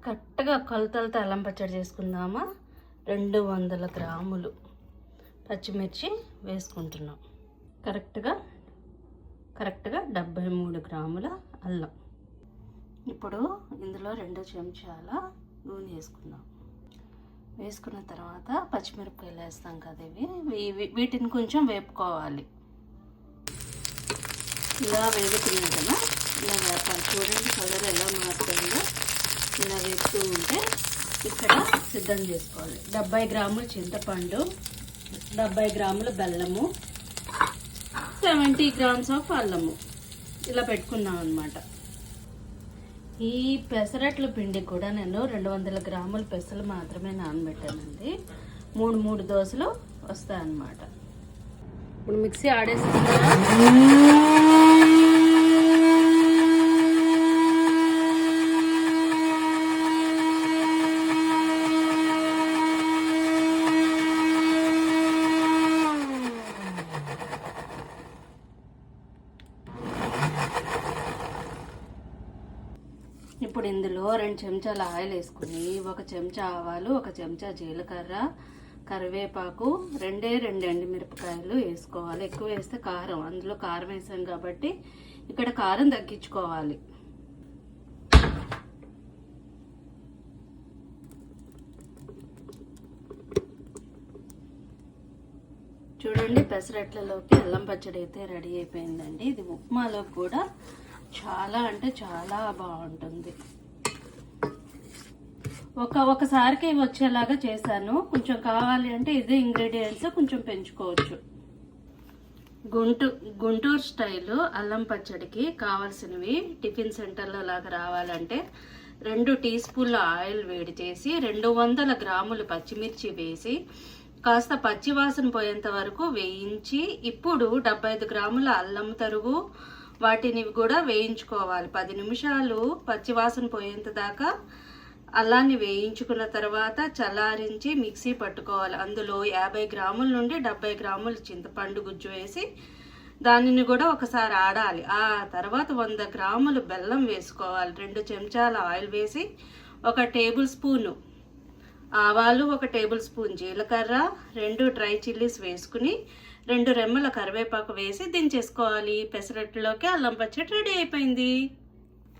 కరెక్ట్గా కొలతలతో అల్లం పచ్చడి చేసుకుందామా. 200 గ్రాములు పచ్చిమిర్చి వేసుకుంటున్నాం. కరెక్ట్గా 73 గ్రాముల అల్లం. ఇప్పుడు ఇందులో 2 చెంచాల నూనె వేసుకుందాం. వేసుకున్న తర్వాత పచ్చిమిరపకాయలు వేస్తాం కదా, వీటిని కొంచెం వేపుకోవాలి. ఇలా వేగుతున్నాయి కదా, ఇలా వేపాలి. చూడండి కలర్ ఎలా మారుతుందో. ఇలా వేపుతూ ఉంటే ఇక్కడ సిద్ధం చేసుకోవాలి. 70 గ్రాములు చింతపండు, 70 గ్రాముల బెల్లము, 70 గ్రామ్స్ ఆఫ్ అల్లము ఇలా పెట్టుకున్నాం అన్నమాట. ఈ పెసరట్ల పిండి కూడా నేను 200 గ్రాముల పెసలు మాత్రమే నానబెట్టానండి. 3 దోశలు వస్తాయన్నమాట. ఇప్పుడు మిక్సీ ఆడేసుకుంటా. ఇప్పుడు ఇందులో 2 చెంచాల ఆయిల్ వేసుకుని 1 చెంచా ఆవాలు, 1 చెంచా జీలకర్ర, కరివేపాకు, 2 ఎండుమిరపకాయలు వేసుకోవాలి. ఎక్కువ వేస్తే కారం, అందులో కారం వేసాం కాబట్టి ఇక్కడ కారం తగ్గించుకోవాలి. చూడండి పెసరట్లలోకి అల్లం పచ్చడి అయితే రెడీ అయిపోయిందండి. ఇది ఉప్మాలోకి కూడా చాలా అంటే చాలా బాగుంటుంది. ఒకసారికి వచ్చేలాగా చేశాను. కొంచెం కావాలి అంటే ఇదే ఇంగ్రీడియంట్స్ కొంచెం పెంచుకోవచ్చు. గుంటూరు స్టైలు అల్లం పచ్చడికి కావాల్సినవి టిఫిన్ సెంటర్లో లాగా రావాలంటే 2 టీ స్పూన్ల ఆయిల్ వేడి చేసి 200 గ్రాములు పచ్చిమిర్చి వేసి కాస్త పచ్చివాసన పోయేంత వరకు వేయించి, ఇప్పుడు 75 గ్రాముల అల్లం తరుగు వాటిని కూడా వేయించుకోవాలి. 10 నిమిషాలు పచ్చివాసన పోయేంత దాకా అల్లాన్ని వేయించుకున్న తర్వాత చల్లారించి మిక్సీ పట్టుకోవాలి. అందులో 50 గ్రాముల నుండి 70 గ్రాముల చింతపండు గుజ్జు వేసి దానిని కూడా ఒకసారి ఆడాలి. ఆ తర్వాత 100 గ్రాములు బెల్లం వేసుకోవాలి. 2 చెంచాల ఆయిల్ వేసి 1 టేబుల్ స్పూను ఆవాలు, 1 టేబుల్ స్పూన్ జీలకర్ర, 2 డ్రై చిల్లీస్ వేసుకుని 2 రెమ్మల కరివేపాకు వేసి దించేసుకోవాలి. పెసరట్టులోకి అల్లం పచ్చడి రెడీ అయిపోయింది.